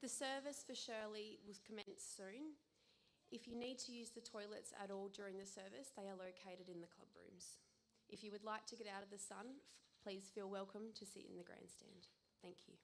The service for Shirley will commence soon. If you need to use the toilets at all during the service, they are located in the club rooms. If you would like to get out of the sun, please feel welcome to sit in the grandstand. Thank you.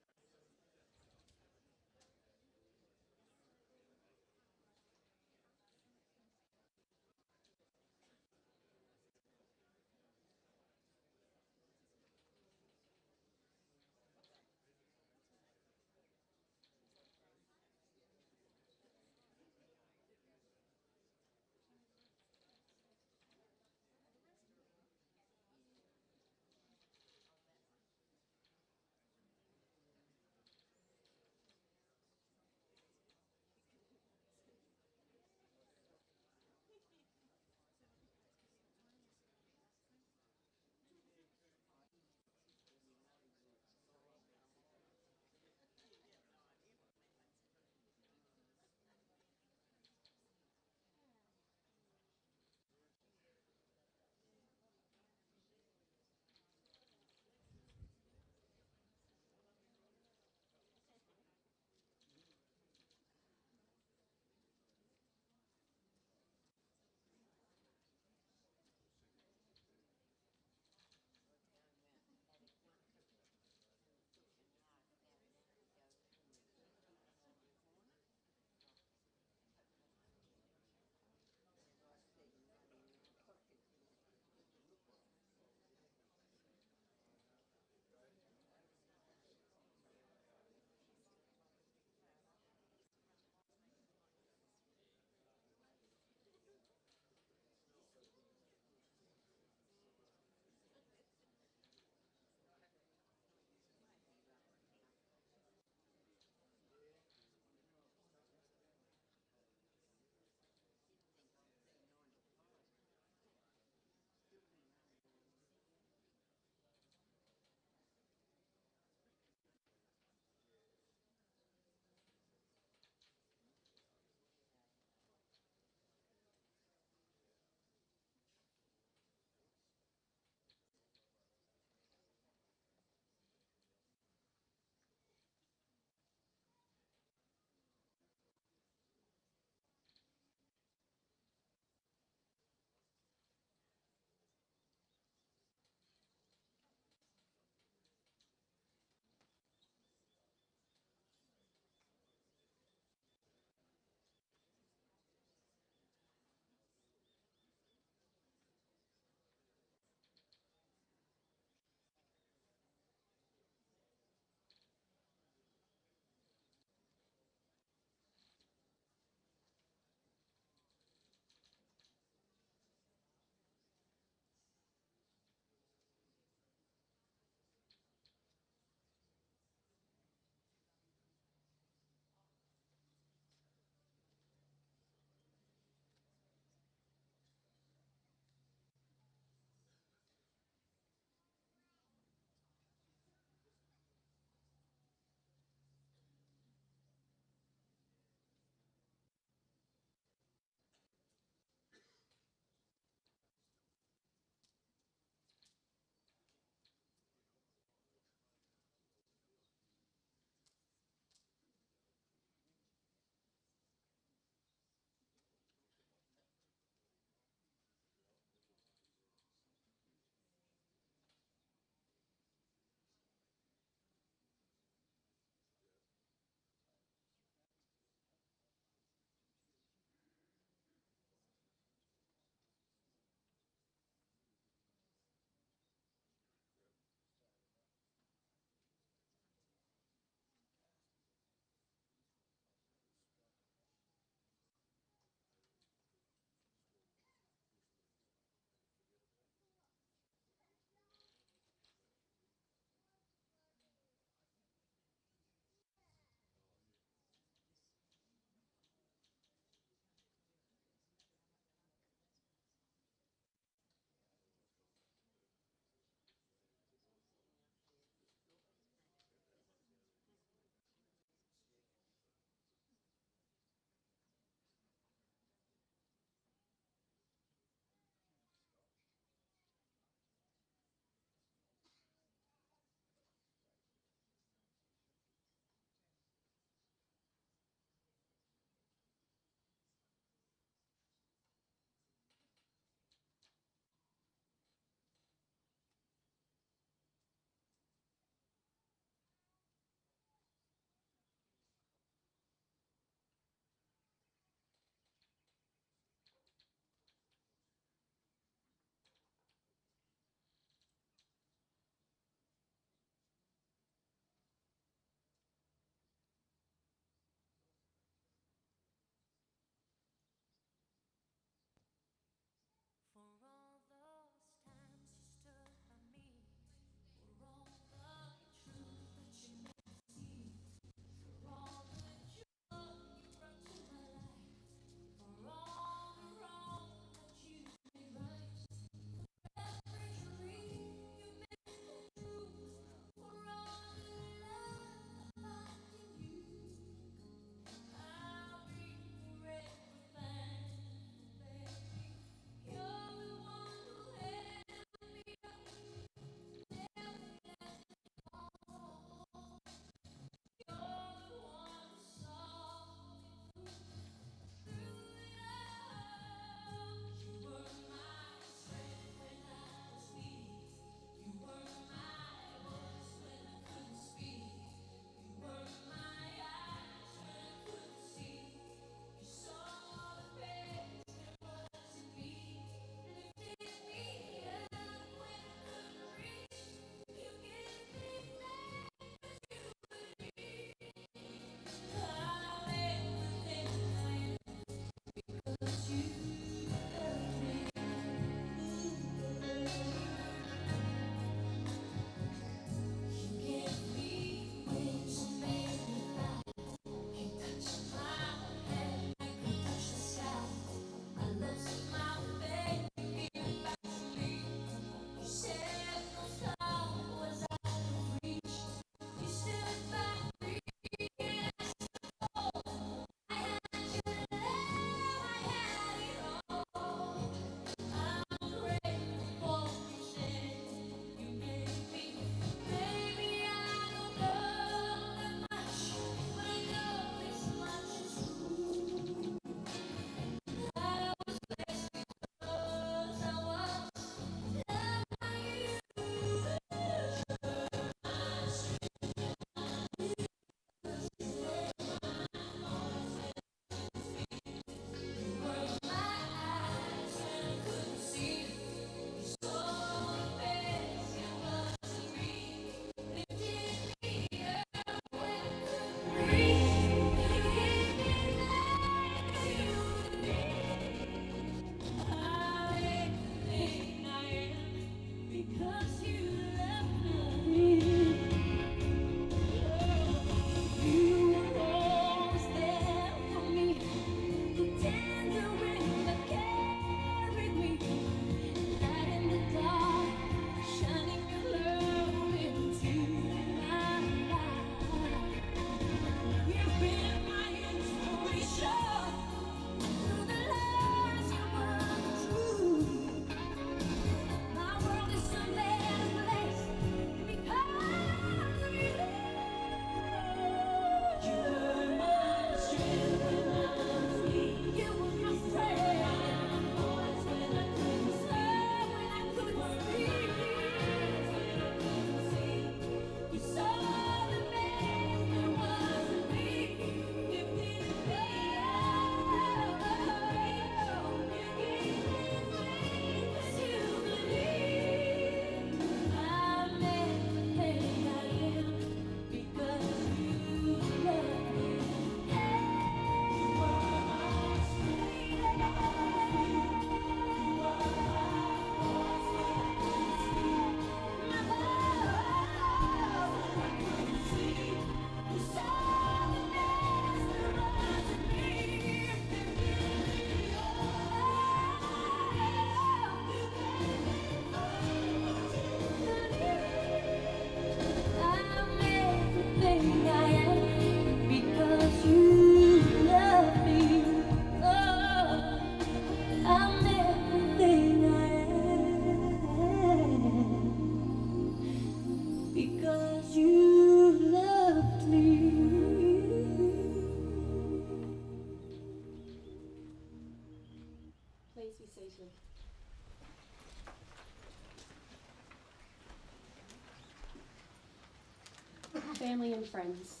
family and friends,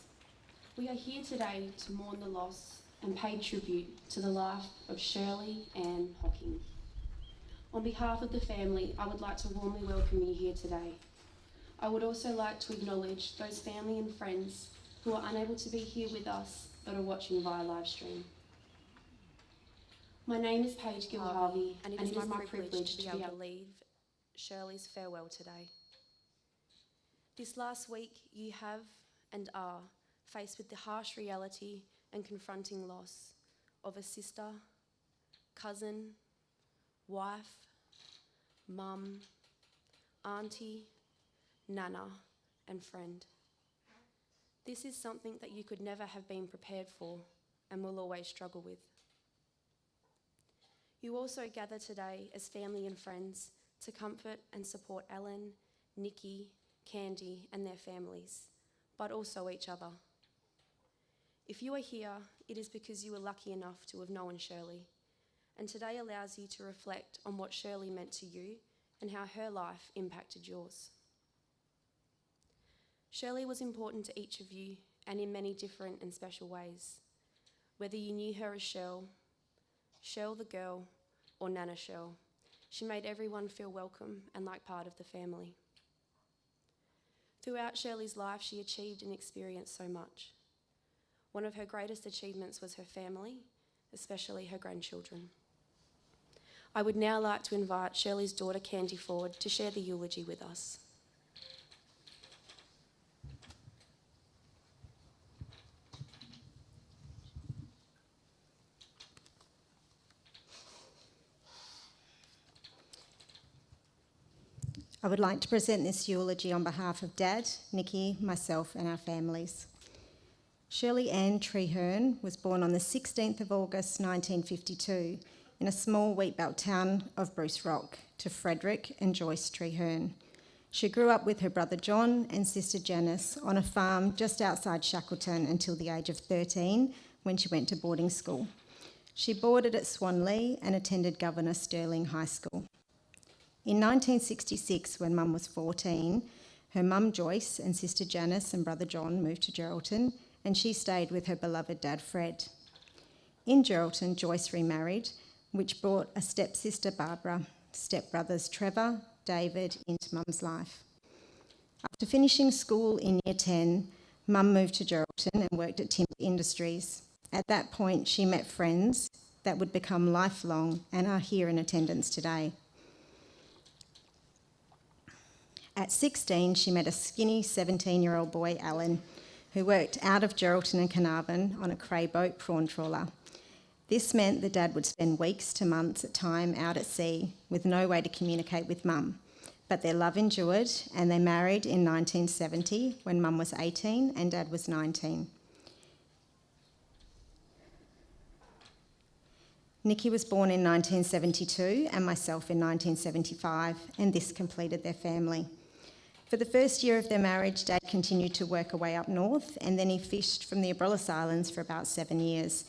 we are here today to mourn the loss and pay tribute to the life of Shirley Anne Hocking. On behalf of the family, I would like to warmly welcome you here today. I would also like to acknowledge those family and friends who are unable to be here with us but are watching via Livestream. My name is Paige Gill-Harvey, and it is my privilege to be able to leave Shirley's farewell today. This last week, you have and are faced with the harsh reality and confronting loss of a sister, cousin, wife, mum, auntie, nana, and friend. This is something that you could never have been prepared for and will always struggle with. You also gather today as family and friends to comfort and support Ellen, Nikki, Candy, and their families, but also each other. If you are here, it is because you were lucky enough to have known Shirley, and today allows you to reflect on what Shirley meant to you and how her life impacted yours. Shirley was important to each of you, and in many different and special ways. Whether you knew her as Shell the girl, or Nana Shell, she made everyone feel welcome and like part of the family. Throughout Shirley's life, she achieved and experienced so much. One of her greatest achievements was her family, especially her grandchildren. I would now like to invite Shirley's daughter Candy forward to share the eulogy with us. I would like to present this eulogy on behalf of Dad, Nikki, myself and our families. Shirley Anne Treherne was born on the 16th of August 1952 in a small wheatbelt town of Bruce Rock to Frederick and Joyce Treherne. She grew up with her brother John and sister Janice on a farm just outside Shackleton until the age of 13 when she went to boarding school. She boarded at Swanlea and attended Governor Stirling High School. In 1966, when Mum was 14, her mum Joyce and sister Janice and brother John moved to Geraldton, and she stayed with her beloved dad Fred. In Geraldton, Joyce remarried, which brought a stepsister Barbara, stepbrothers Trevor, David into Mum's life. After finishing school in Year 10, Mum moved to Geraldton and worked at Timber Industries. At that point, she met friends that would become lifelong and are here in attendance today. At 16, she met a skinny 17-year-old boy, Alan, who worked out of Geraldton and Carnarvon on a cray boat prawn trawler. This meant that Dad would spend weeks to months at a time out at sea with no way to communicate with Mum. But their love endured, and they married in 1970 when Mum was 18 and Dad was 19. Nikki was born in 1972 and myself in 1975, and this completed their family. For the first year of their marriage, Dad continued to work away up north, and then he fished from the Abrolhos Islands for about 7 years.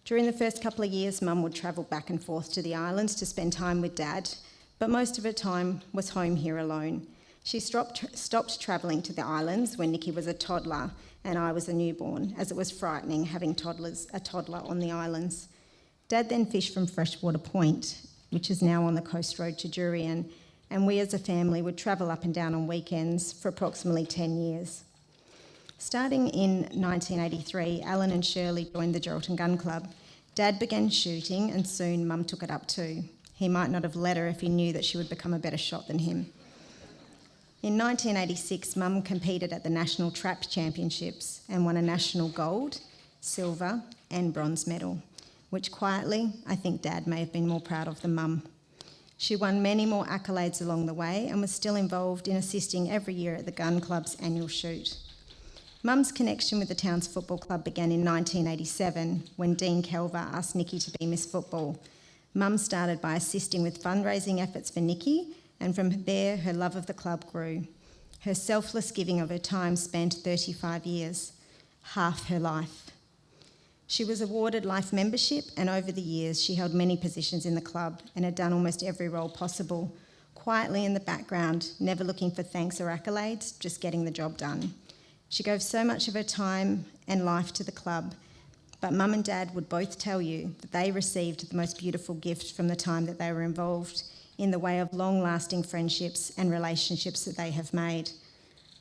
During the first couple of years, Mum would travel back and forth to the islands to spend time with Dad, but most of her time was home here alone. She stopped travelling to the islands when Nikki was a toddler and I was a newborn, as it was frightening having a toddler on the islands. Dad then fished from Freshwater Point, which is now on the coast road to Jurien, and we as a family would travel up and down on weekends for approximately 10 years. Starting in 1983, Alan and Shirley joined the Geraldton Gun Club. Dad began shooting, and soon Mum took it up too. He might not have let her if he knew that she would become a better shot than him. In 1986, Mum competed at the National Trap Championships and won a national gold, silver and bronze medal, which quietly, I think Dad may have been more proud of than Mum. She won many more accolades along the way and was still involved in assisting every year at the Gun Club's annual shoot. Mum's connection with the town's football club began in 1987 when Dean Kelver asked Nikki to be Miss Football. Mum started by assisting with fundraising efforts for Nikki, and from there her love of the club grew. Her selfless giving of her time spanned 35 years, half her life. She was awarded life membership, and over the years she held many positions in the club and had done almost every role possible, quietly in the background, never looking for thanks or accolades, just getting the job done. She gave so much of her time and life to the club, but Mum and Dad would both tell you that they received the most beautiful gift from the time that they were involved in the way of long-lasting friendships and relationships that they have made.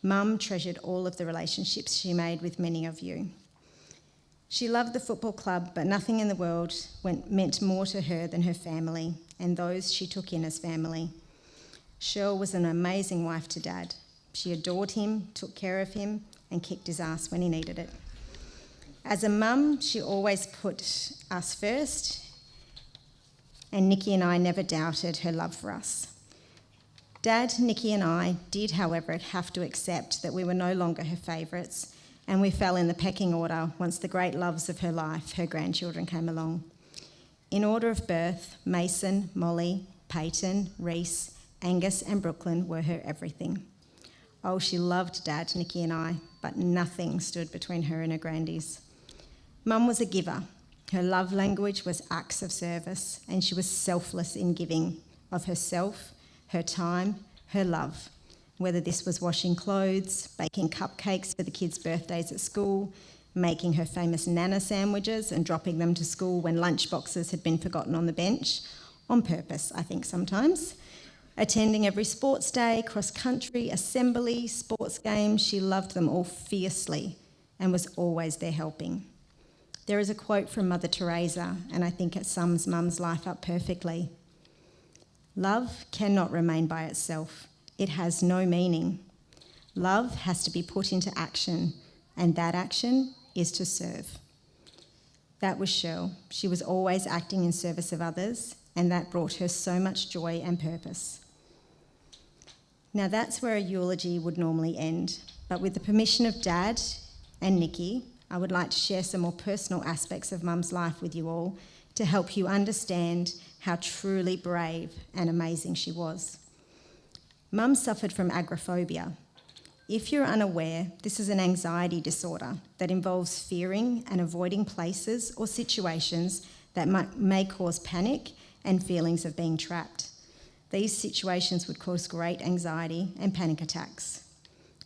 Mum treasured all of the relationships she made with many of you. She loved the football club, but nothing in the world meant more to her than her family and those she took in as family. Shirl was an amazing wife to Dad. She adored him, took care of him, and kicked his ass when he needed it. As a mum, she always put us first, and Nikki and I never doubted her love for us. Dad, Nikki and I did, however, have to accept that we were no longer her favourites, and we fell in the pecking order once the great loves of her life, her grandchildren, came along. In order of birth, Mason, Molly, Peyton, Reese, Angus and Brooklyn were her everything. Oh, she loved Dad, Nikki and I, but nothing stood between her and her grandies. Mum was a giver. Her love language was acts of service, and she was selfless in giving of herself, her time, her love, whether this was washing clothes, baking cupcakes for the kids' birthdays at school, making her famous Nana sandwiches and dropping them to school when lunch boxes had been forgotten on the bench, on purpose, I think sometimes. Attending every sports day, cross-country, assembly, sports games, she loved them all fiercely and was always there helping. There is a quote from Mother Teresa, and I think it sums Mum's life up perfectly. Love cannot remain by itself. It has no meaning. Love has to be put into action, and that action is to serve. That was Shirl. She was always acting in service of others, and that brought her so much joy and purpose. Now that's where a eulogy would normally end, but with the permission of Dad and Nikki, I would like to share some more personal aspects of Mum's life with you all to help you understand how truly brave and amazing she was. Mum suffered from agoraphobia. If you're unaware, this is an anxiety disorder that involves fearing and avoiding places or situations that may cause panic and feelings of being trapped. These situations would cause great anxiety and panic attacks.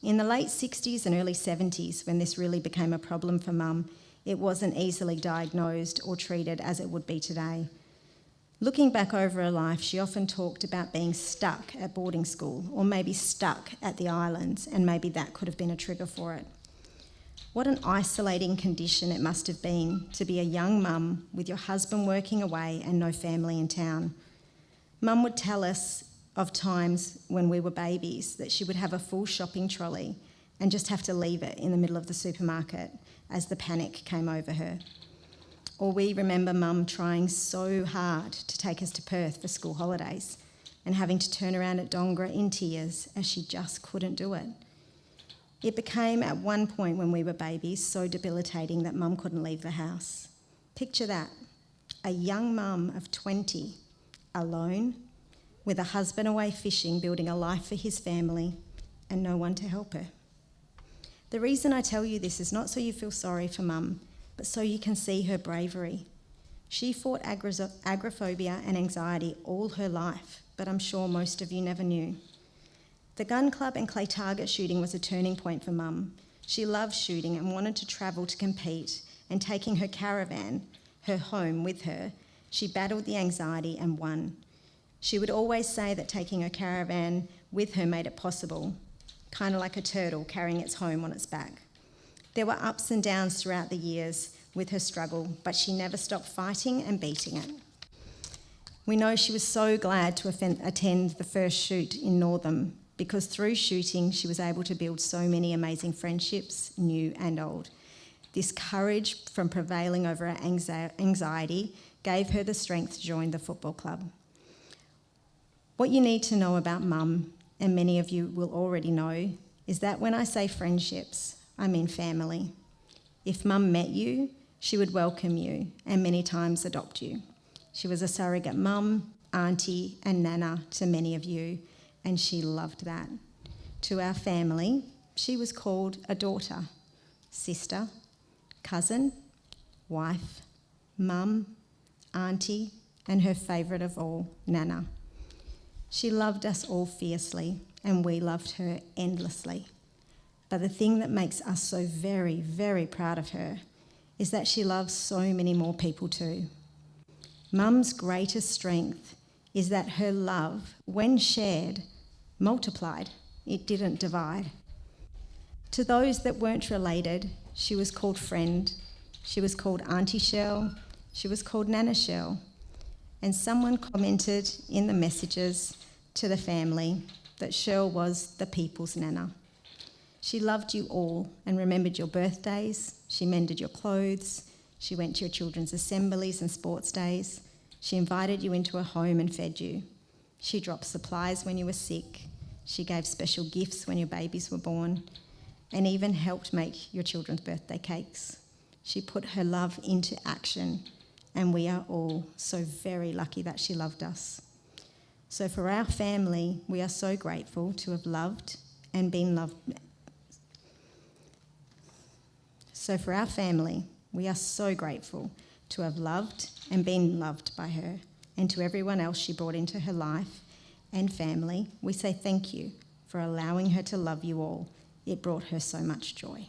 In the late 60s and early 70s, when this really became a problem for Mum, it wasn't easily diagnosed or treated as it would be today. Looking back over her life, she often talked about being stuck at boarding school or maybe stuck at the islands, and maybe that could have been a trigger for it. What an isolating condition it must have been to be a young mum with your husband working away and no family in town. Mum would tell us of times when we were babies that she would have a full shopping trolley and just have to leave it in the middle of the supermarket as the panic came over her. Or we remember Mum trying so hard to take us to Perth for school holidays and having to turn around at Dongra in tears as she just couldn't do it. It became at one point when we were babies so debilitating that Mum couldn't leave the house. Picture that, a young mum of 20, alone, with a husband away fishing, building a life for his family, and no one to help her. The reason I tell you this is not so you feel sorry for Mum, but so you can see her bravery. She fought agoraphobia and anxiety all her life, but I'm sure most of you never knew. The gun club and clay target shooting was a turning point for Mum. She loved shooting and wanted to travel to compete, and taking her caravan, her home, with her, she battled the anxiety and won. She would always say that taking her caravan with her made it possible, kind of like a turtle carrying its home on its back. There were ups and downs throughout the years with her struggle, but she never stopped fighting and beating it. We know she was so glad to attend the first shoot in Northam, because through shooting she was able to build so many amazing friendships, new and old. This courage from prevailing over her anxiety gave her the strength to join the football club. What you need to know about Mum, and many of you will already know, is that when I say friendships, I mean family. If Mum met you, she would welcome you and many times adopt you. She was a surrogate mum, auntie and nana to many of you, and she loved that. To our family, she was called a daughter, sister, cousin, wife, mum, auntie, and her favourite of all, nana. She loved us all fiercely, and we loved her endlessly. But the thing that makes us so very, very proud of her is that she loves so many more people too. Mum's greatest strength is that her love, when shared, multiplied. It didn't divide. To those that weren't related, she was called friend, she was called Auntie Shell, she was called Nana Shell. And someone commented in the messages to the family that Shell was the people's Nana. She loved you all and remembered your birthdays. She mended your clothes. She went to your children's assemblies and sports days. She invited you into her home and fed you. She dropped supplies when you were sick. She gave special gifts when your babies were born and even helped make your children's birthday cakes. She put her love into action, and we are all so very lucky that she loved us. So for our family, we are so grateful to have loved and been loved. So for our family, we are so grateful to have loved and been loved by her, and to everyone else she brought into her life and family, we say thank you for allowing her to love you all. It brought her so much joy.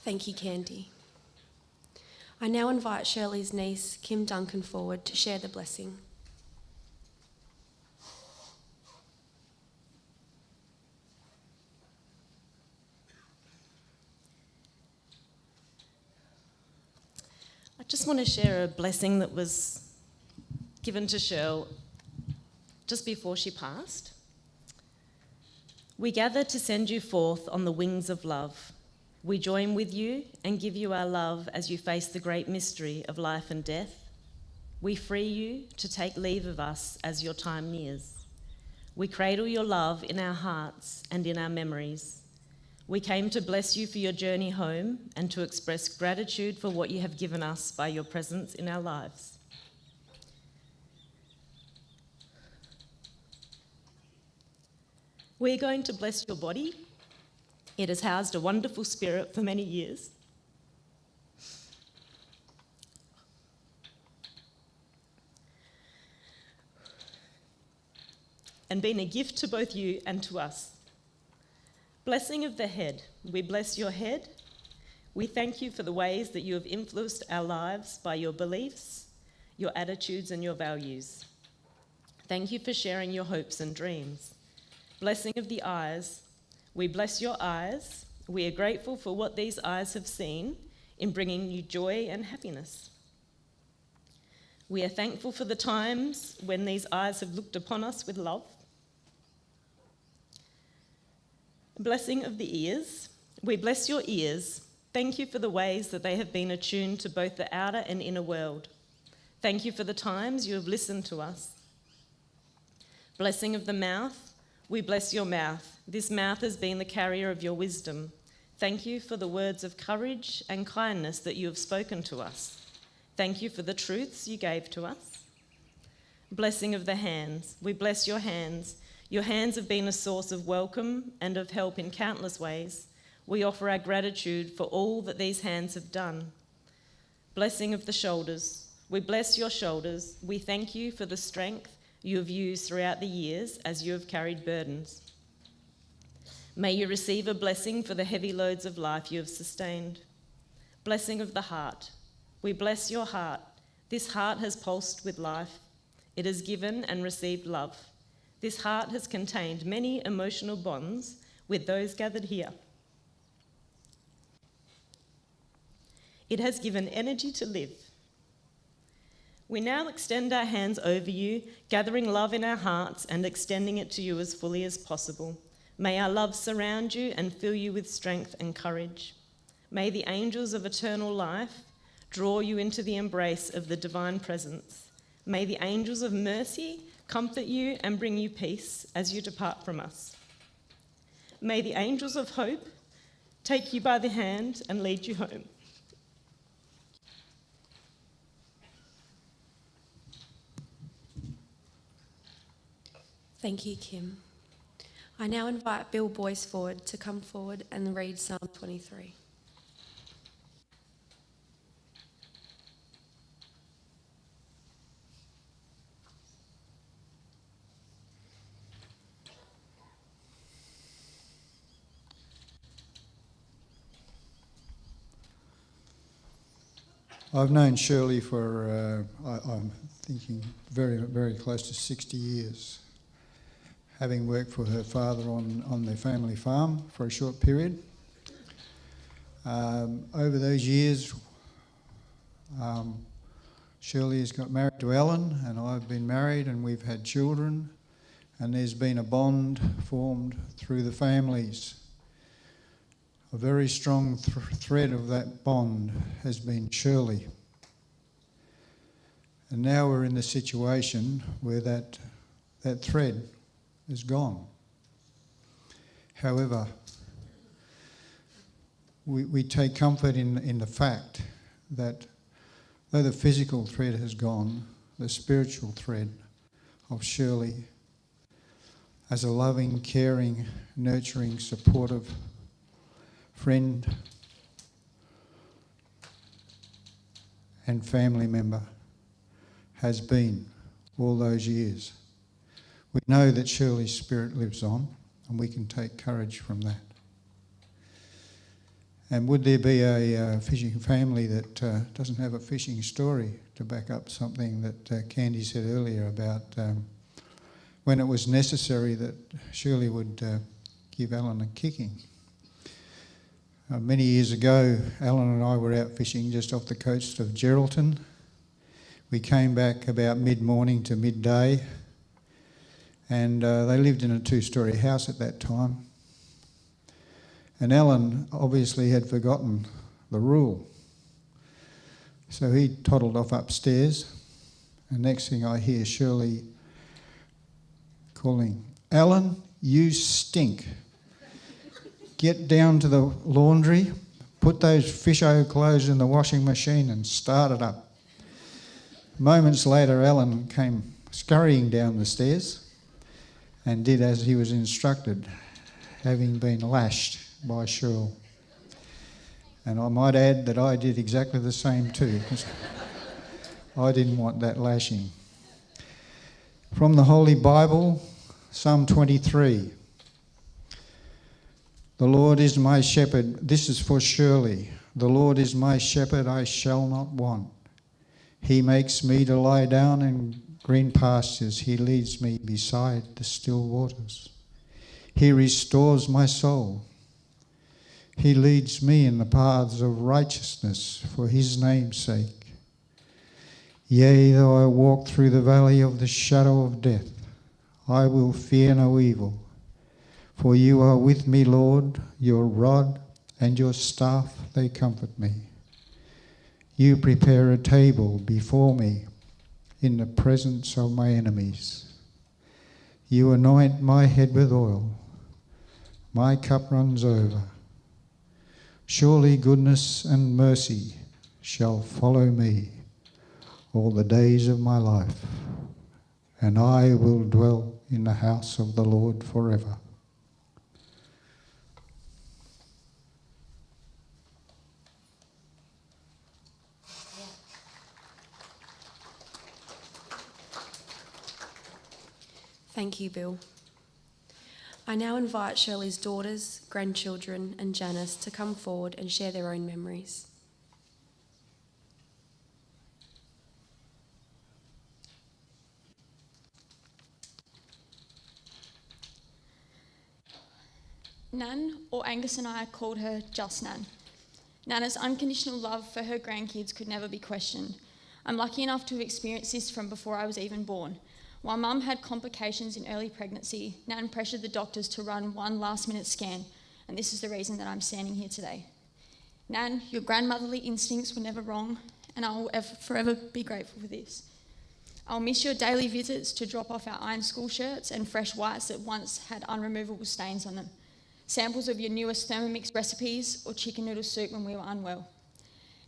Thank you, Candy. I now invite Shirley's niece, Kim Duncan, forward to share the blessing. I just want to share a blessing that was given to Shirl just before she passed. We gather to send you forth on the wings of love. We join with you and give you our love as you face the great mystery of life and death. We free you to take leave of us as your time nears. We cradle your love in our hearts and in our memories. We came to bless you for your journey home and to express gratitude for what you have given us by your presence in our lives. We're going to bless your body. It has housed a wonderful spirit for many years. And been a gift to both you and to us. Blessing of the head. We bless your head. We thank you for the ways that you have influenced our lives by your beliefs, your attitudes, and your values. Thank you for sharing your hopes and dreams. Blessing of the eyes. We bless your eyes. We are grateful for what these eyes have seen in bringing you joy and happiness. We are thankful for the times when these eyes have looked upon us with love. Blessing of the ears. We bless your ears. Thank you for the ways that they have been attuned to both the outer and inner world. Thank you for the times you have listened to us. Blessing of the mouth. We bless your mouth. This mouth has been the carrier of your wisdom. Thank you for the words of courage and kindness that you have spoken to us. Thank you for the truths you gave to us. Blessing of the hands. We bless your hands. Your hands have been a source of welcome and of help in countless ways. We offer our gratitude for all that these hands have done. Blessing of the shoulders. We bless your shoulders. We thank you for the strength you have used throughout the years as you have carried burdens. May you receive a blessing for the heavy loads of life you have sustained. Blessing of the heart. We bless your heart. This heart has pulsed with life. It has given and received love. This heart has contained many emotional bonds with those gathered here. It has given energy to live. We now extend our hands over you, gathering love in our hearts and extending it to you as fully as possible. May our love surround you and fill you with strength and courage. May the angels of eternal life draw you into the embrace of the divine presence. May the angels of mercy comfort you and bring you peace as you depart from us. May the angels of hope take you by the hand and lead you home. Thank you, Kim. I now invite Bill Boyceford to come forward and read Psalm 23. I've known Shirley for, I'm thinking, very, very close to 60 years, having worked for her father on their family farm for a short period. Over those years, Shirley has got married to Alan, and I've been married, and we've had children, and there's been a bond formed through the families. A very strong thread of that bond has been Shirley. And now we're in the situation where that thread is gone. However, we take comfort in the fact that though the physical thread has gone, the spiritual thread of Shirley as a loving, caring, nurturing, supportive friend and family member has been all those years. We know that Shirley's spirit lives on, and we can take courage from that. And would there be a fishing family that doesn't have a fishing story to back up something that Candy said earlier about when it was necessary that Shirley would give Alan a kicking? Many years ago, Alan and I were out fishing just off the coast of Geraldton. We came back about mid-morning to midday, and they lived in a two-storey house at that time. And Alan obviously had forgotten the rule. So he toddled off upstairs, and next thing I hear Shirley calling, "Alan, you stink. Get down to the laundry, put those fish-o clothes in the washing machine and start it up." Moments later, Alan came scurrying down the stairs and did as he was instructed, having been lashed by Shirley. And I might add that I did exactly the same too, because I didn't want that lashing. From the Holy Bible, Psalm 23. The Lord is my shepherd. This is for Shirley. The Lord is my shepherd, I shall not want. He makes me to lie down in green pastures. He leads me beside the still waters. He restores my soul. He leads me in the paths of righteousness for his name's sake. Yea, though I walk through the valley of the shadow of death, I will fear no evil. For you are with me, Lord, your rod and your staff, they comfort me. You prepare a table before me in the presence of my enemies. You anoint my head with oil. My cup runs over. Surely goodness and mercy shall follow me all the days of my life, and I will dwell in the house of the Lord forever. Thank you, Bill. I now invite Shirley's daughters, grandchildren and Janice to come forward and share their own memories. Nan, or Angus and I called her just Nan. Nana's unconditional love for her grandkids could never be questioned. I'm lucky enough to have experienced this from before I was even born. While Mum had complications in early pregnancy, Nan pressured the doctors to run one last-minute scan, and this is the reason that I'm standing here today. Nan, your grandmotherly instincts were never wrong, and I will forever be grateful for this. I'll miss your daily visits to drop off our iron school shirts and fresh whites that once had unremovable stains on them, samples of your newest Thermomix recipes, or chicken noodle soup when we were unwell.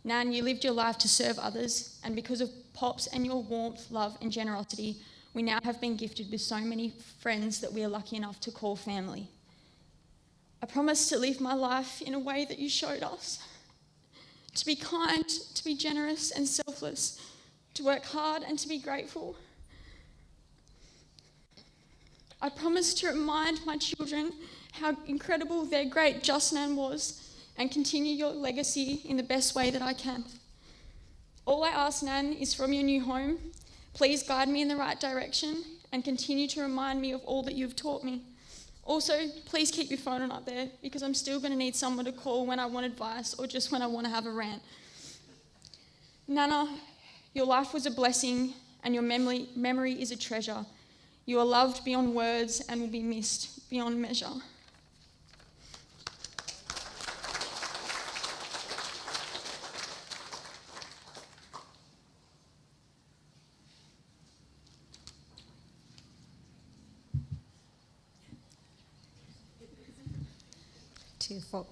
Nan, you lived your life to serve others, and because of Pops and your warmth, love and generosity, we now have been gifted with so many friends that we are lucky enough to call family. I promise to live my life in a way that you showed us, to be kind, to be generous and selfless, to work hard and to be grateful. I promise to remind my children how incredible their great Just Nan was and continue your legacy in the best way that I can. All I ask, Nan, is from your new home, please guide me in the right direction and continue to remind me of all that you've taught me. Also, please keep your phone on up there because I'm still going to need someone to call when I want advice or just when I want to have a rant. Nana, your life was a blessing and your memory is a treasure. You are loved beyond words and will be missed beyond measure.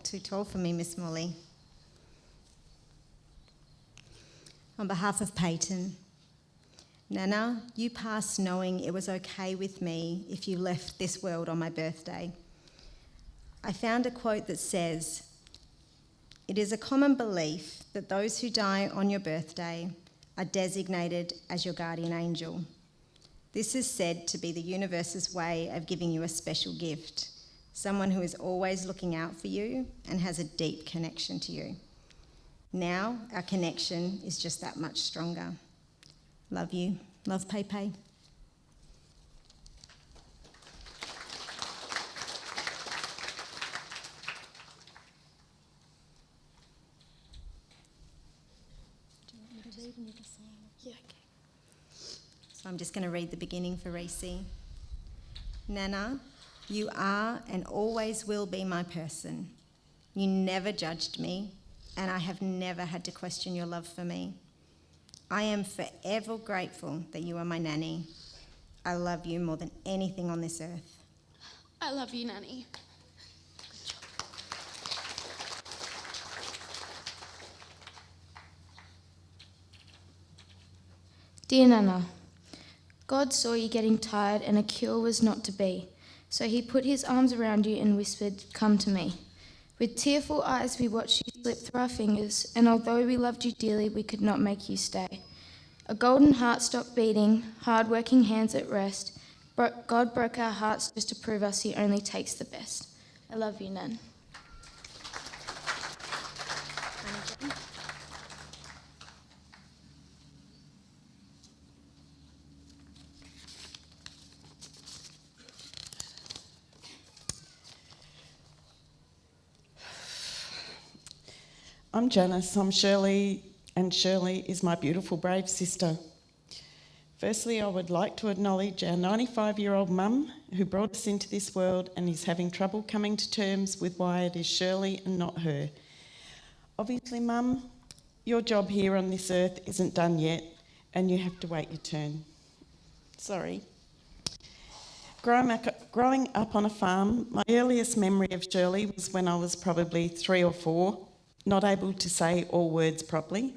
Too tall for me, Miss Molly. On behalf of Peyton, Nana, you passed knowing it was okay with me if you left this world on my birthday. I found a quote that says, "It is a common belief that those who die on your birthday are designated as your guardian angel. This is said to be the universe's way of giving you a special gift, someone who is always looking out for you and has a deep connection to you. Now our connection is just that much stronger. Love you. Love, Pepe." Yeah, okay. So I'm just going to read the beginning for Reese. Nana, you are and always will be my person. You never judged me, and I have never had to question your love for me. I am forever grateful that you are my nanny. I love you more than anything on this earth. I love you, Nanny. Dear Nana, God saw you getting tired and a cure was not to be. So he put his arms around you and whispered, "Come to me." With tearful eyes we watched you slip through our fingers, and although we loved you dearly, we could not make you stay. A golden heart stopped beating, hard-working hands at rest. God broke our hearts just to prove us he only takes the best. I love you, Nan. I'm Janice, I'm Shirley, and Shirley is my beautiful, brave sister. Firstly, I would like to acknowledge our 95-year-old mum who brought us into this world and is having trouble coming to terms with why it is Shirley and not her. Obviously, Mum, your job here on this earth isn't done yet and you have to wait your turn. Sorry. Growing up on a farm, my earliest memory of Shirley was when I was probably 3 or 4, not able to say all words properly.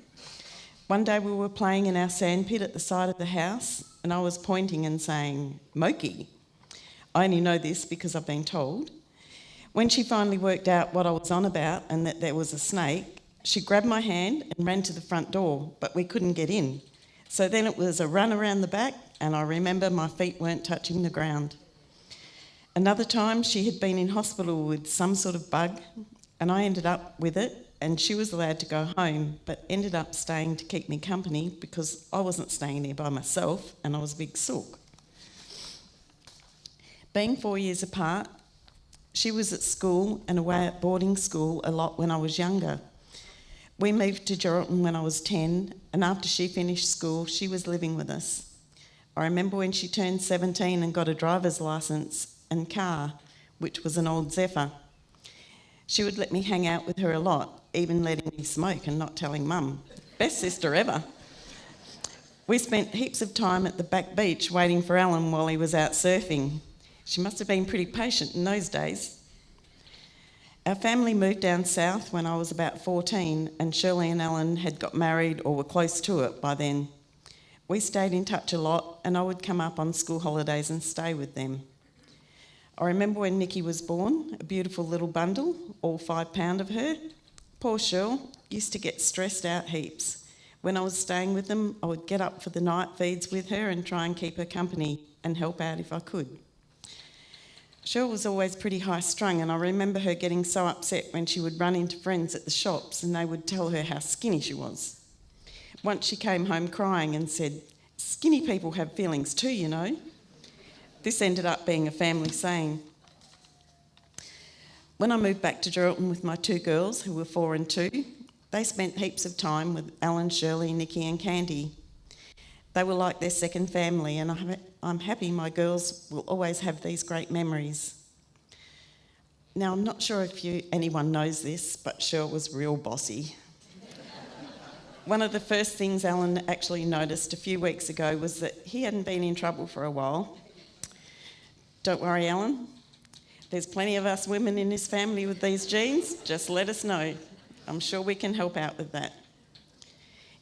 One day we were playing in our sandpit at the side of the house and I was pointing and saying, "Moki." I only know this because I've been told. When she finally worked out what I was on about and that there was a snake, she grabbed my hand and ran to the front door, but we couldn't get in. So then it was a run around the back and I remember my feet weren't touching the ground. Another time she had been in hospital with some sort of bug and I ended up with it, and she was allowed to go home but ended up staying to keep me company because I wasn't staying there by myself and I was a big sook. Being 4 years apart, she was at school and away at boarding school a lot when I was younger. We moved to Geraldton when I was 10, and after she finished school, she was living with us. I remember when she turned 17 and got a driver's licence and car, which was an old Zephyr. She would let me hang out with her a lot, even letting me smoke and not telling Mum. Best sister ever. We spent heaps of time at the back beach waiting for Alan while he was out surfing. She must have been pretty patient in those days. Our family moved down south when I was about 14 and Shirley and Alan had got married or were close to it by then. We stayed in touch a lot, and I would come up on school holidays and stay with them. I remember when Nikki was born, a beautiful little bundle, all 5 pound of her. Poor Shirl used to get stressed out heaps. When I was staying with them, I would get up for the night feeds with her and try and keep her company and help out if I could. Shirl was always pretty high-strung, and I remember her getting so upset when she would run into friends at the shops and they would tell her how skinny she was. Once she came home crying and said, "Skinny people have feelings too, you know." This ended up being a family saying. When I moved back to Geraldton with my 2 girls, who were 4 and 2, they spent heaps of time with Alan, Shirley, Nikki and Candy. They were like their second family, and I'm happy my girls will always have these great memories. Now, I'm not sure if anyone knows this, but Shirl was real bossy. One of the first things Alan actually noticed a few weeks ago was that he hadn't been in trouble for a while. Don't worry, Alan. There's plenty of us women in this family with these genes. Just let us know. I'm sure we can help out with that.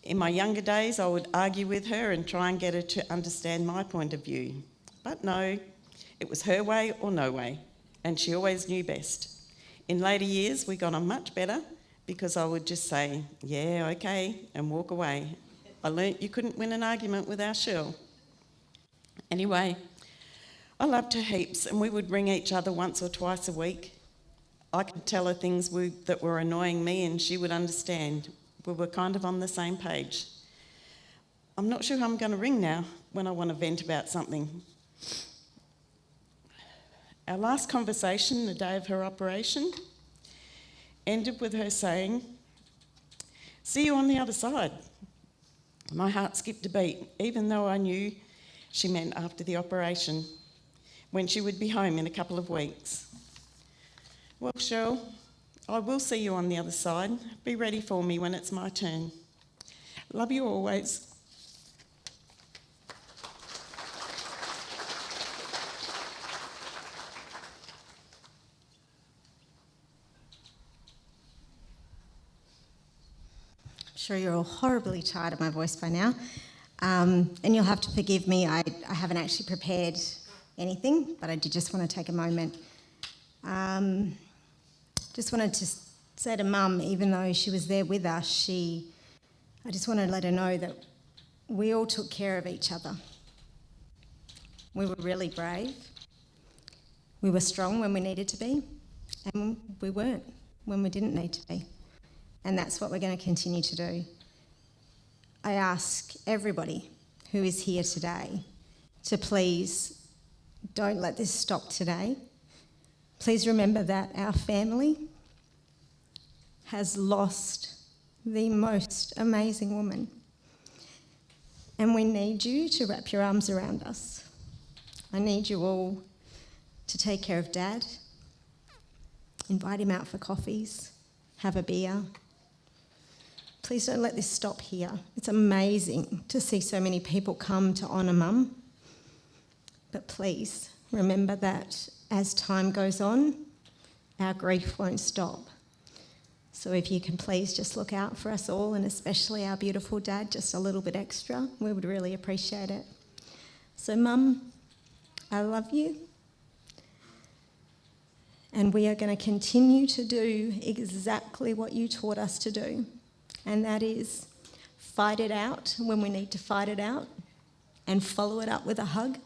In my younger days, I would argue with her and try and get her to understand my point of view. But no, it was her way or no way, and she always knew best. In later years, we got on much better because I would just say, "Yeah, okay," and walk away. I learnt you couldn't win an argument with our Shirl. Anyway, I loved her heaps, and we would ring each other once or twice a week. I could tell her things that were annoying me and she would understand. We were kind of on the same page. I'm not sure who I'm going to ring now when I want to vent about something. Our last conversation, the day of her operation, ended with her saying, "See you on the other side." My heart skipped a beat, even though I knew she meant after the operation, when she would be home in a couple of weeks. Well, Shirl, I will see you on the other side. Be ready for me when it's my turn. Love you always. I'm sure you're all horribly tired of my voice by now. And you'll have to forgive me, I haven't actually prepared anything, but I did just want to take a moment. Just wanted to say to Mum, even though she was there with us, I just wanted to let her know that we all took care of each other. We were really brave. We were strong when we needed to be, and we weren't when we didn't need to be. And that's what we're going to continue to do. I ask everybody who is here today to please don't let this stop today. Please remember that our family has lost the most amazing woman, and we need you to wrap your arms around us. I need you all to take care of Dad, invite him out for coffees, have a beer. Please don't let this stop here. It's amazing to see so many people come to honour Mum, but please remember that as time goes on, our grief won't stop. So if you can please just look out for us all, and especially our beautiful Dad, just a little bit extra, we would really appreciate it. So Mum, I love you. And we are going to continue to do exactly what you taught us to do. And that is fight it out when we need to fight it out, and follow it up with a hug,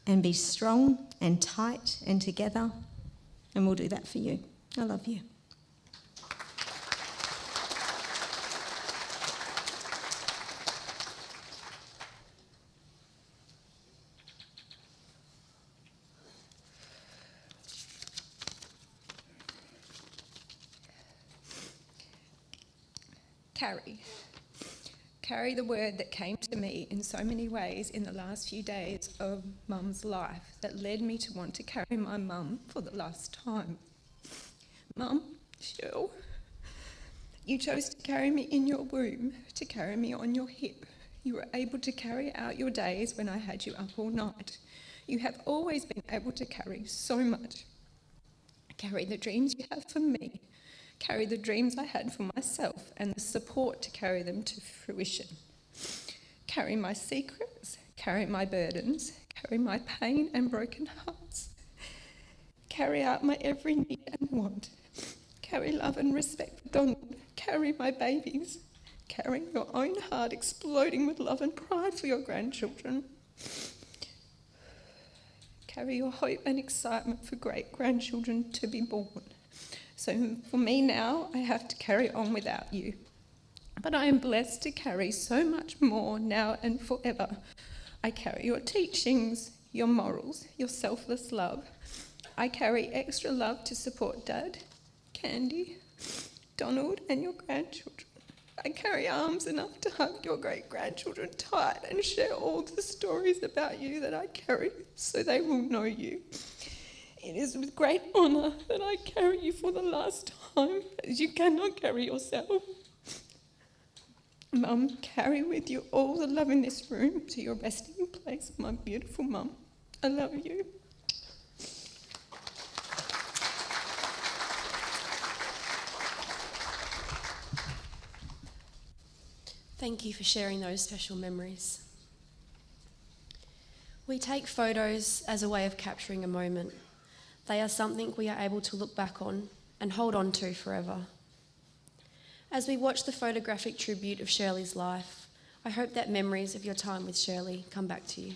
and be strong and tight and together, and we'll do that for you. I love you. Carry the word that came to me in so many ways in the last few days of Mum's life that led me to want to carry my mum for the last time. Mum, Shirl, you chose to carry me in your womb, to carry me on your hip. You were able to carry out your days when I had you up all night. You have always been able to carry so much. Carry the dreams you have for me. Carry the dreams I had for myself, and the support to carry them to fruition. carry my secrets, carry my burdens, carry my pain and broken hearts, carry out my every need and want, carry love and respect for Donald, carry my babies, carry your own heart exploding with love and pride for your grandchildren, carry your hope and excitement for great-grandchildren to be born. So for me now, I have to carry on without you. But I am blessed to carry so much more now and forever. I carry your teachings, your morals, your selfless love. I carry extra love to support Dad, Candy, Donald and your grandchildren. I carry arms enough to hug your great-grandchildren tight and share all the stories about you that I carry so they will know you. It is with great honour that I carry you for the last time, as you cannot carry yourself. Mum, carry with you all the love in this room to your resting place, my beautiful mum. I love you. Thank you for sharing those special memories. We take photos as a way of capturing a moment. They are something we are able to look back on and hold on to forever. As we watch the photographic tribute of Shirley's life, I hope that memories of your time with Shirley come back to you.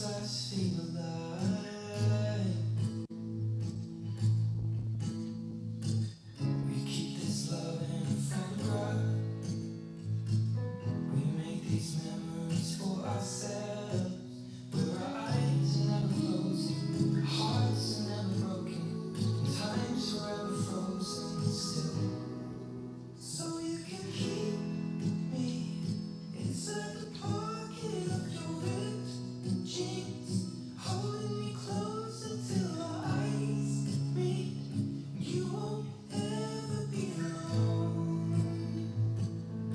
blaspheme a lie. We keep this love in a photograph. We make these memories for ourselves, where our eyes are never closing, our hearts are never broken, and time's forever frozen still. So you can keep me inside the pocket of your ripped jeans, holding me close until our eyes meet. You won't ever be alone.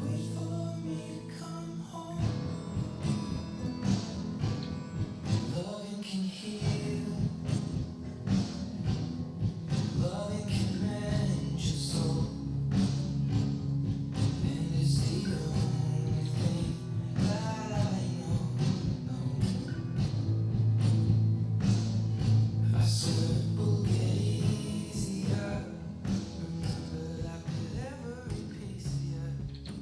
Wait for me to come home. Loving can heal. Loving can mend your soul. And it's the only thing that I know. I swear it will get easier. Remember that with every piece of you.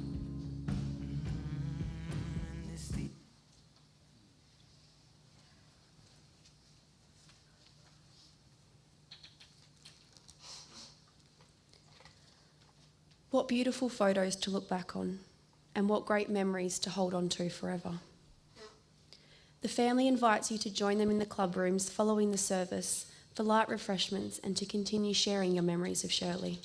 And it's the What beautiful photos to look back on, and what great memories to hold on to forever. The family invites you to join them in the club rooms following the service for light refreshments and to continue sharing your memories of Shirley.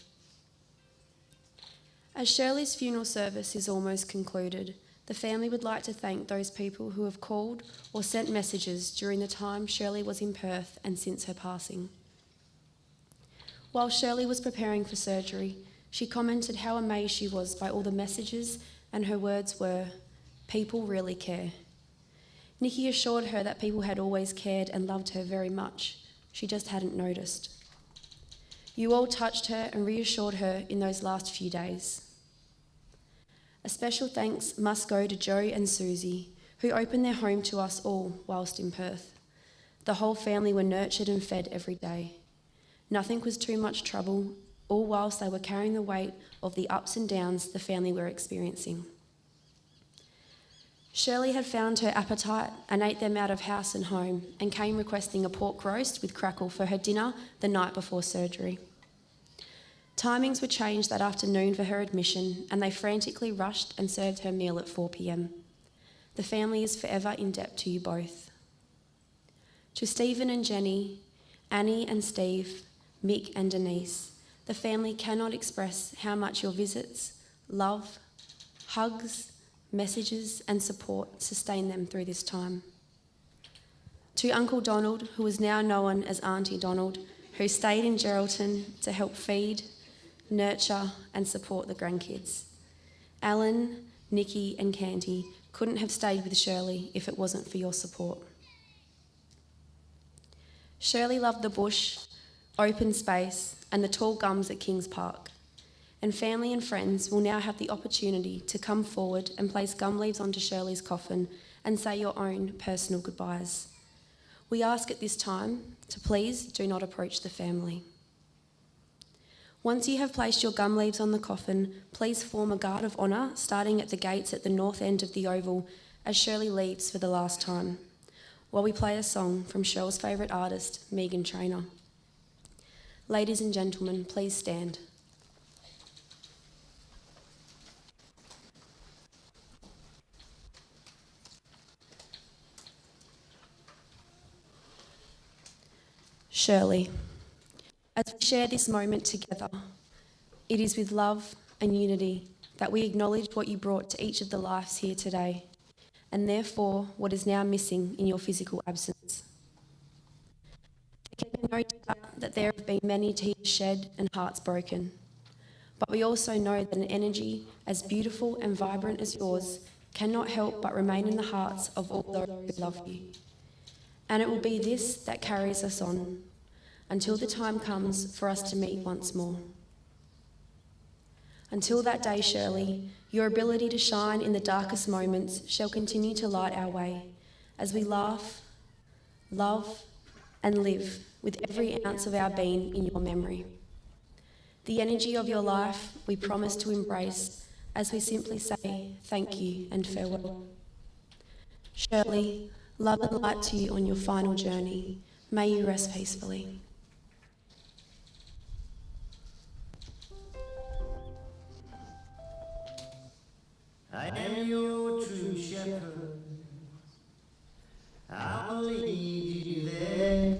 As Shirley's funeral service is almost concluded, the family would like to thank those people who have called or sent messages during the time Shirley was in Perth and since her passing. While Shirley was preparing for surgery, she commented how amazed she was by all the messages, and her words were, "People really care." Nikki assured her that people had always cared and loved her very much. She just hadn't noticed. You all touched her and reassured her in those last few days. A special thanks must go to Joe and Susie, who opened their home to us all whilst in Perth. The whole family were nurtured and fed every day. Nothing was too much trouble, all whilst they were carrying the weight of the ups and downs the family were experiencing. Shirley had found her appetite and ate them out of house and home, and came requesting a pork roast with crackle for her dinner the night before surgery. Timings were changed that afternoon for her admission, and they frantically rushed and served her meal at 4 p.m. The family is forever in debt to you both. To Stephen and Jenny, Annie and Steve, Mick and Denise, the family cannot express how much your visits, love, hugs, messages and support sustain them through this time. To Uncle Donald, who is now known as Auntie Donald, who stayed in Geraldton to help feed, nurture and support the grandkids. Alan, Nikki and Candy couldn't have stayed with Shirley if it wasn't for your support. Shirley loved the bush, open space and the tall gums at Kings Park, and family and friends will now have the opportunity to come forward and place gum leaves onto Shirley's coffin and say your own personal goodbyes. We ask at this time to please do not approach the family. Once you have placed your gum leaves on the coffin, please form a guard of honour starting at the gates at the north end of the oval as Shirley leaves for the last time, while we play a song from Shirley's favourite artist, Megan Trainor. Ladies and gentlemen, please stand. Shirley, as we share this moment together, it is with love and unity that we acknowledge what you brought to each of the lives here today, and therefore what is now missing in your physical absence. There can be no doubt that there have been many tears shed and hearts broken, but we also know that an energy as beautiful and vibrant as yours cannot help but remain in the hearts of all those who love you. And it will be this that carries us on until the time comes for us to meet once more. Until that day, Shirley, your ability to shine in the darkest moments shall continue to light our way as we laugh, love, and live with every ounce of our being in your memory. The energy of your life we promise to embrace as we simply say thank you and farewell. Shirley, Love and light to you on your final journey. May you rest peacefully. I am your true shepherd. I'll lead you there.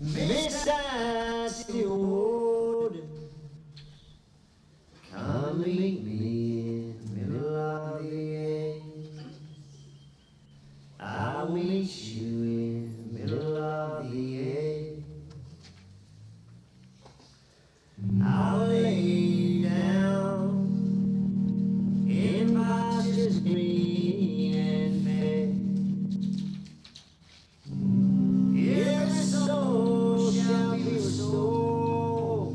Beside still water, come meet me in the middle of the air. I will meet you in the middle of the air. I'll lay you down in pastures green and fair. Every soul shall be restored.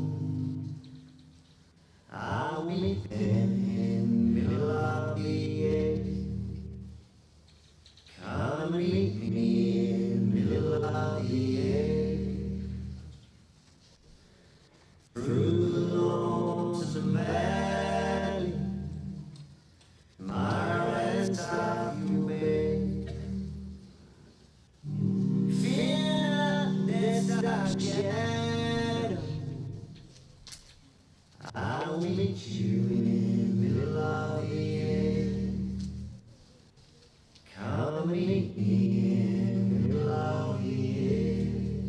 I will meet them in the middle of the air. Come meet me in the middle of the air. Through the lonesome valley, mire and stuff you bear. Fear not death's dark shadow. I will meet you in the middle of the air. Come meet me in the middle of the air.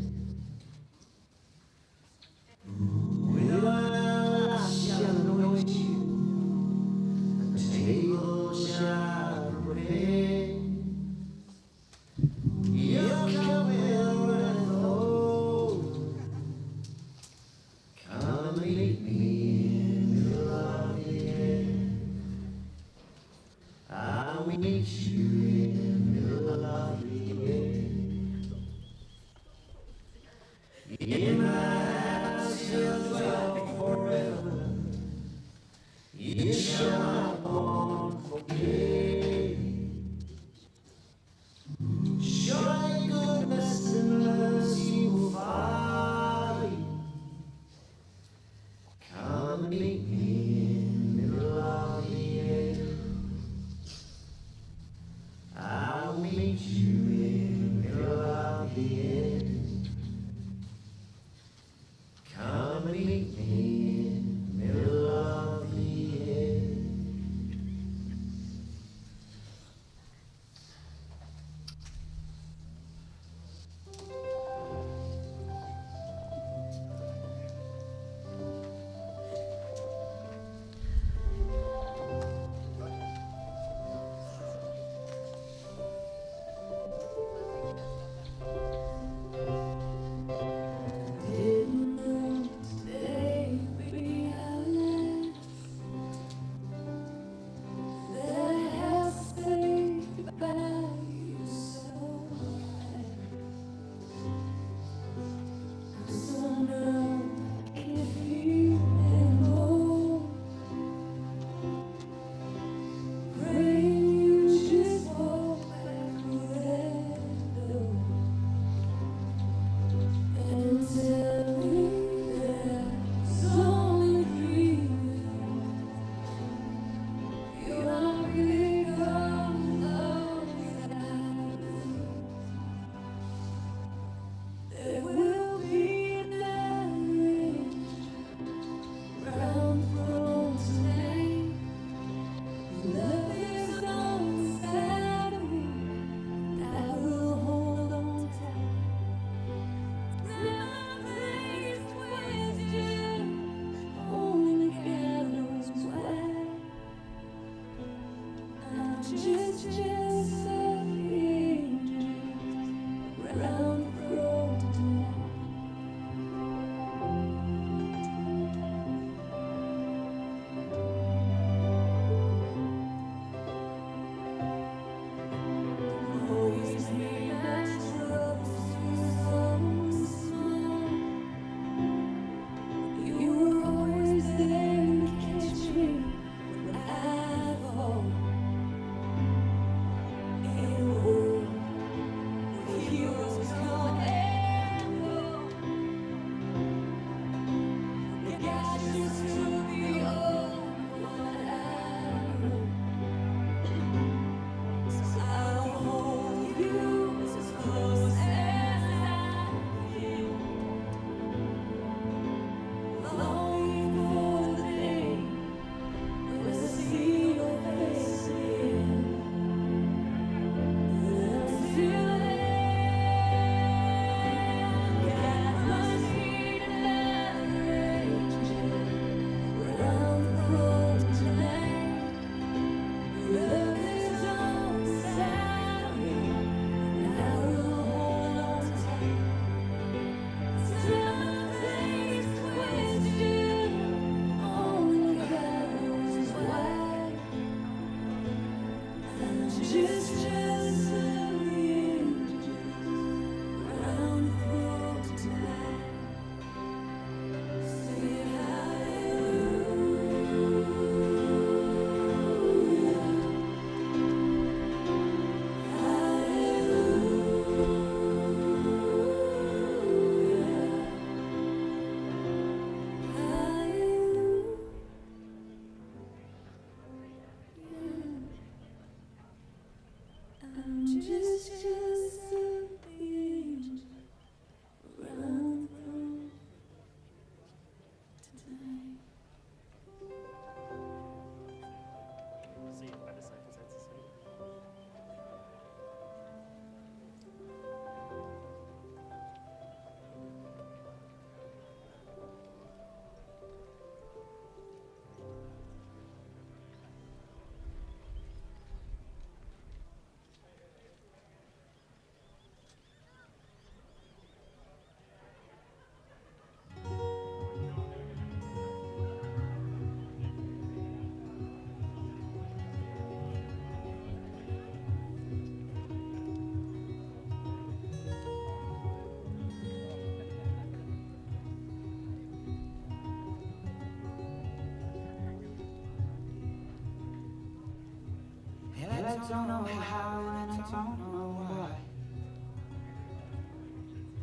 don't know how and I don't know why.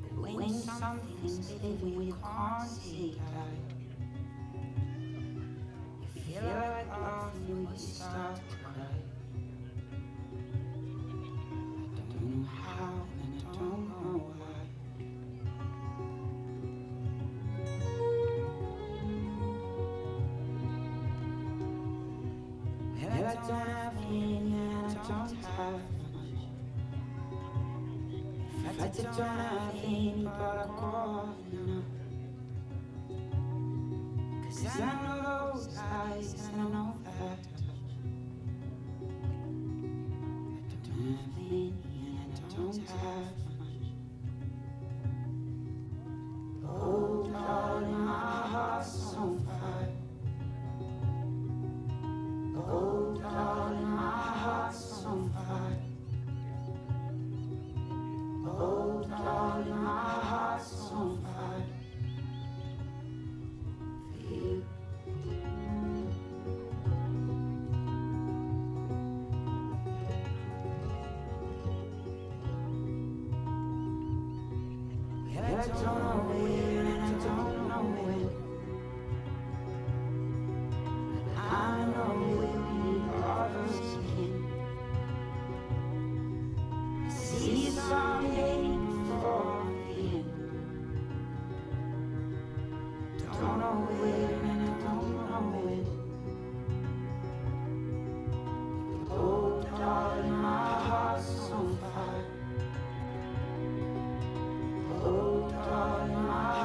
But when something's living we can't take out, you feel like laughing but you start to cry. I don't know how and I don't know why. Well, I don't have any and I don't have much. In fact, I don't have any, but I got enough. 'Cause I know those eyes and I know that touch. I don't have any and I don't have much. Oh, darling, my heart's on fire. Oh, darling, my heart's on fire. Oh, darling, my heart's on fire. For you. Well, I don't know where and I don't know when, but I know we'll be lovers again. I see a someday before the end. Don't know where and I don't know when. Oh, darling, my heart's on fire. Oh, darling, my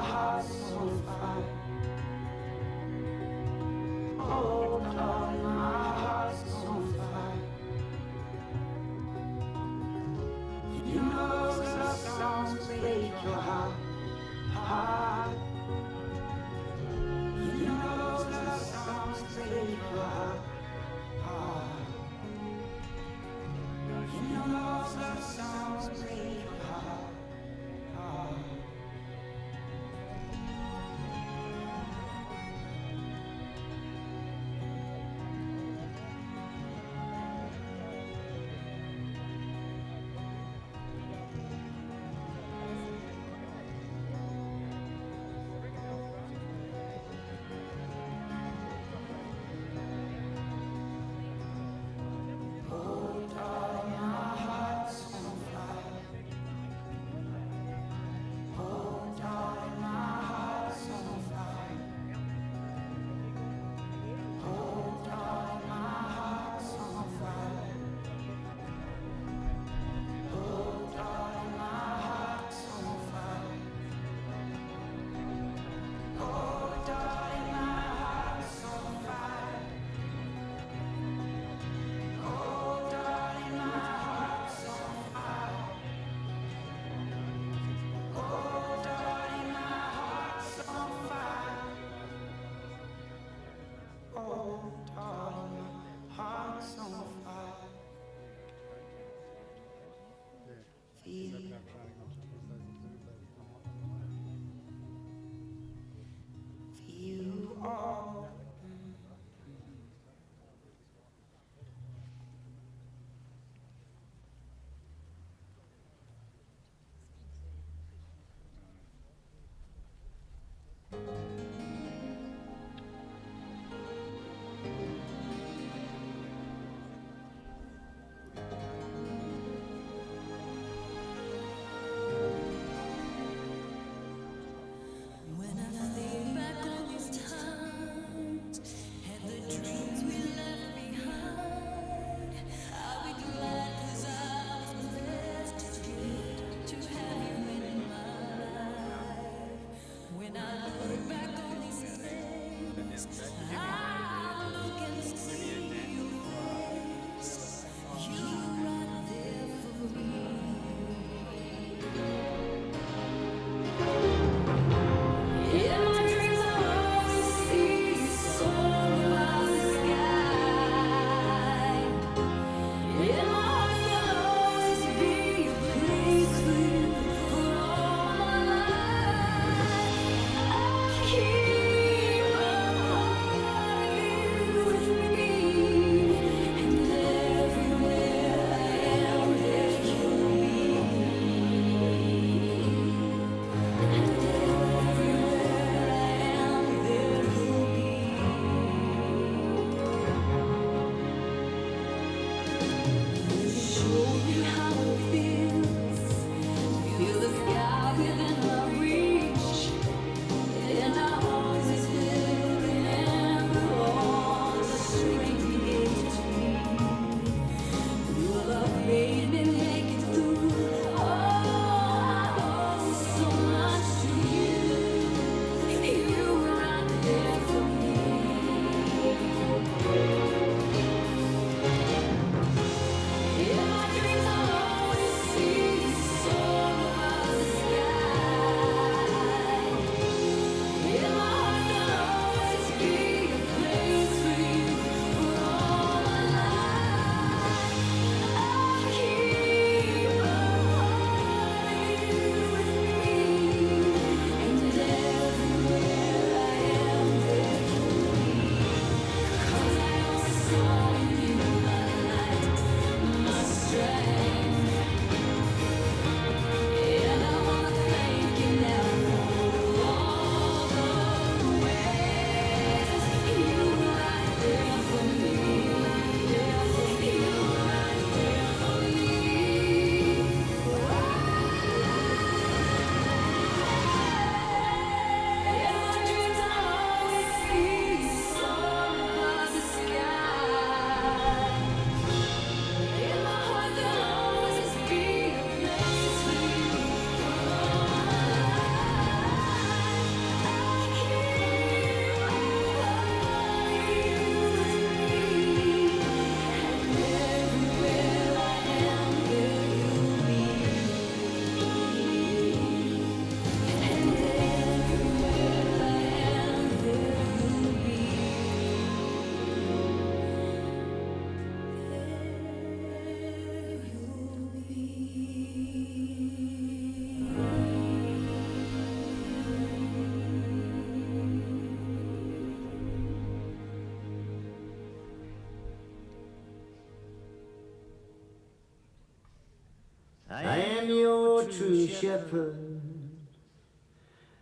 shepherd,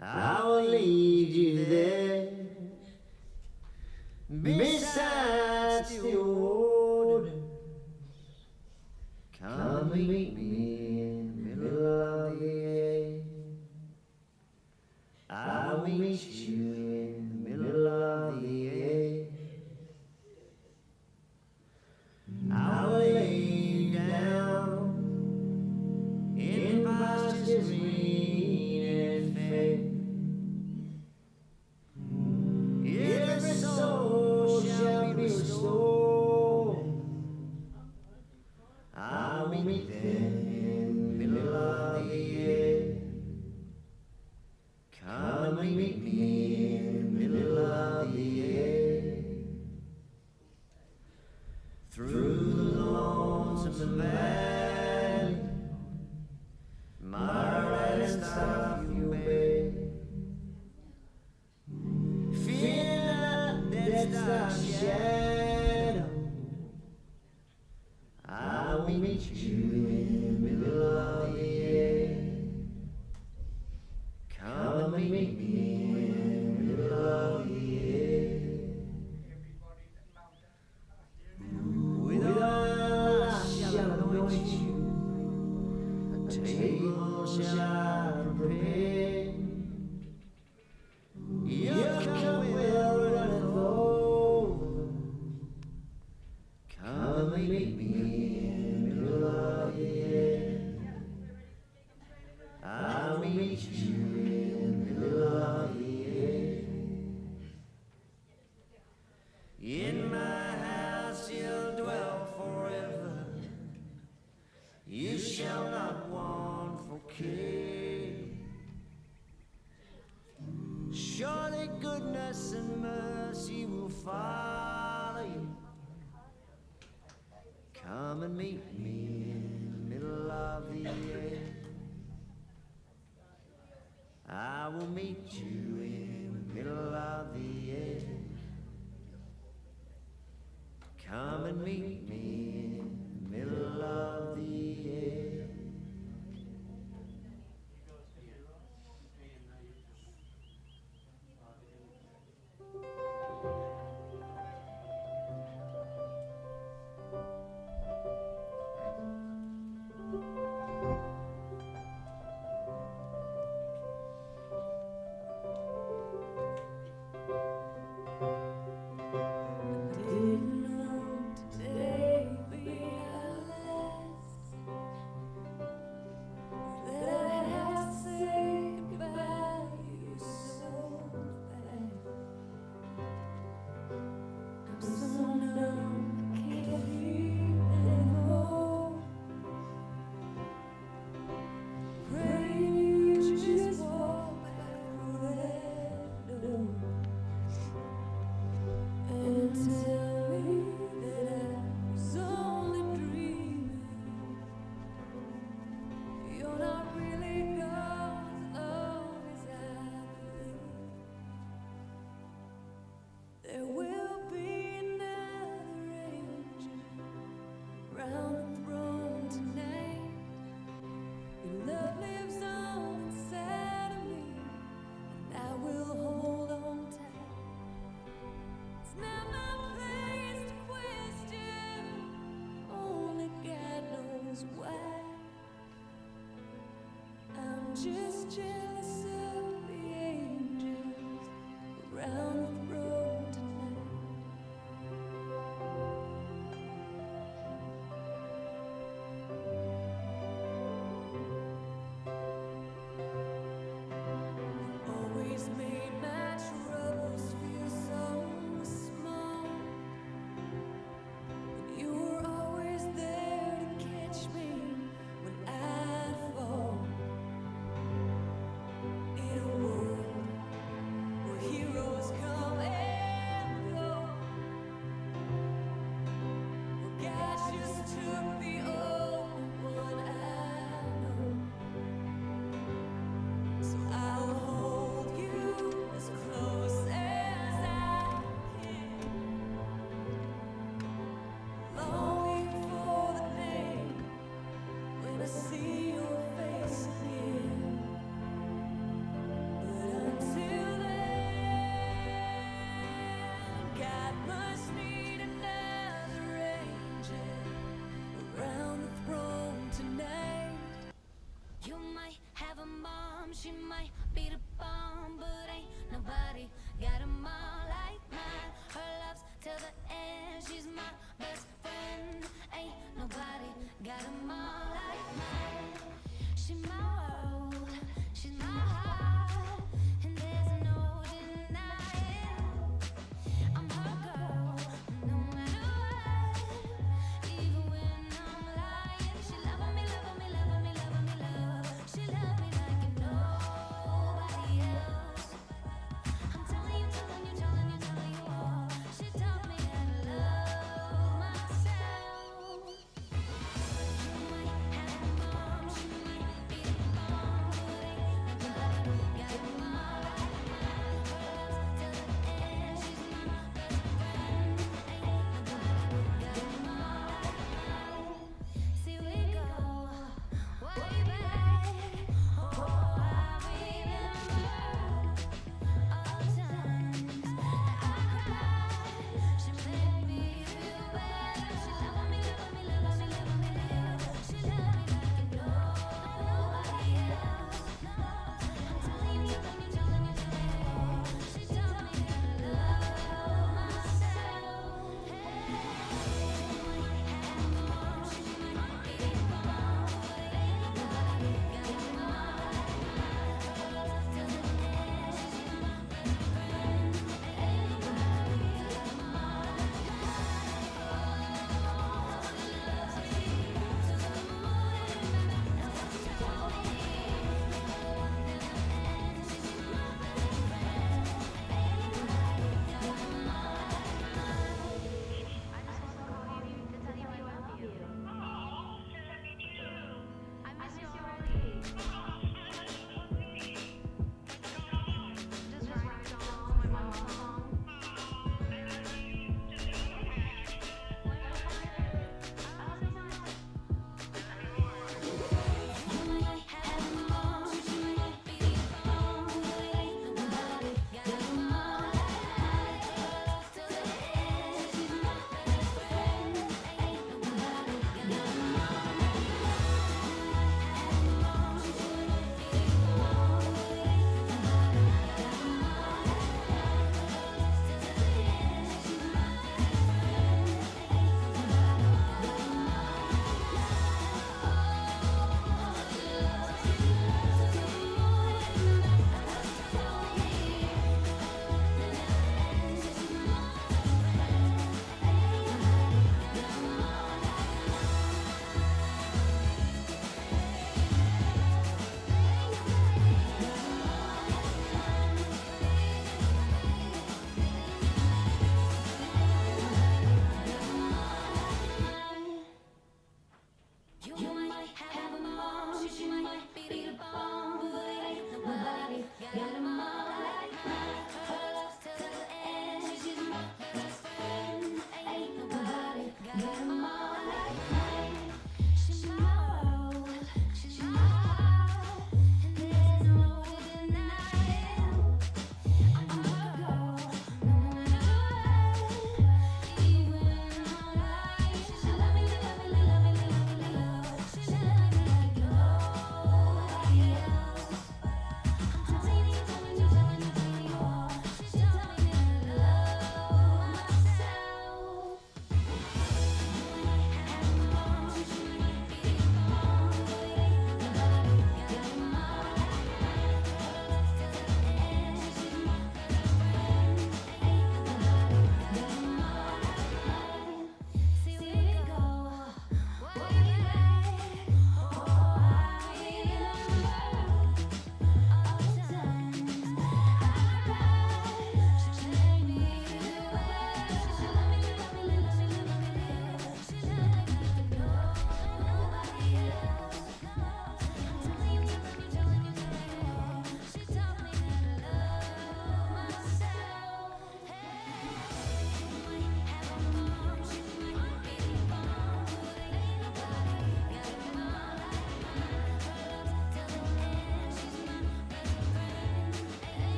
I will lead you there, beside still waters. Come and meet me in the middle of the air. I will meet you in the middle of the air. I will lay you down in pastures green and fair. Every soul shall be restored. I will meet them in the middle of the air. Come and meet me in the middle of the air. Through the lonesome valley, my right staff you bear. Fear not death's dark shadow, I will meet you in the middle of the air. Come and meet me in the middle of the air. With oil I shall anoint you, a table shall I prepare. Your cup will runneth over. Come and meet me in the middle of the air. I will meet you in the middle of the air. In my house you'll dwell forever. You shall not want for care. Surely goodness and mercy will follow you. Come and meet me in the middle of the air. I will meet you in the middle of the air. Come and meet me in the middle of the air. Just jealous of the angels around the road tonight. Always made my troubles feel so small, but you were always there to catch me when I'd fall. might have a mom, she might be the bomb, but ain't nobody got a mom like mine. Her love's till the end, she's my best friend. Ain't nobody got a mom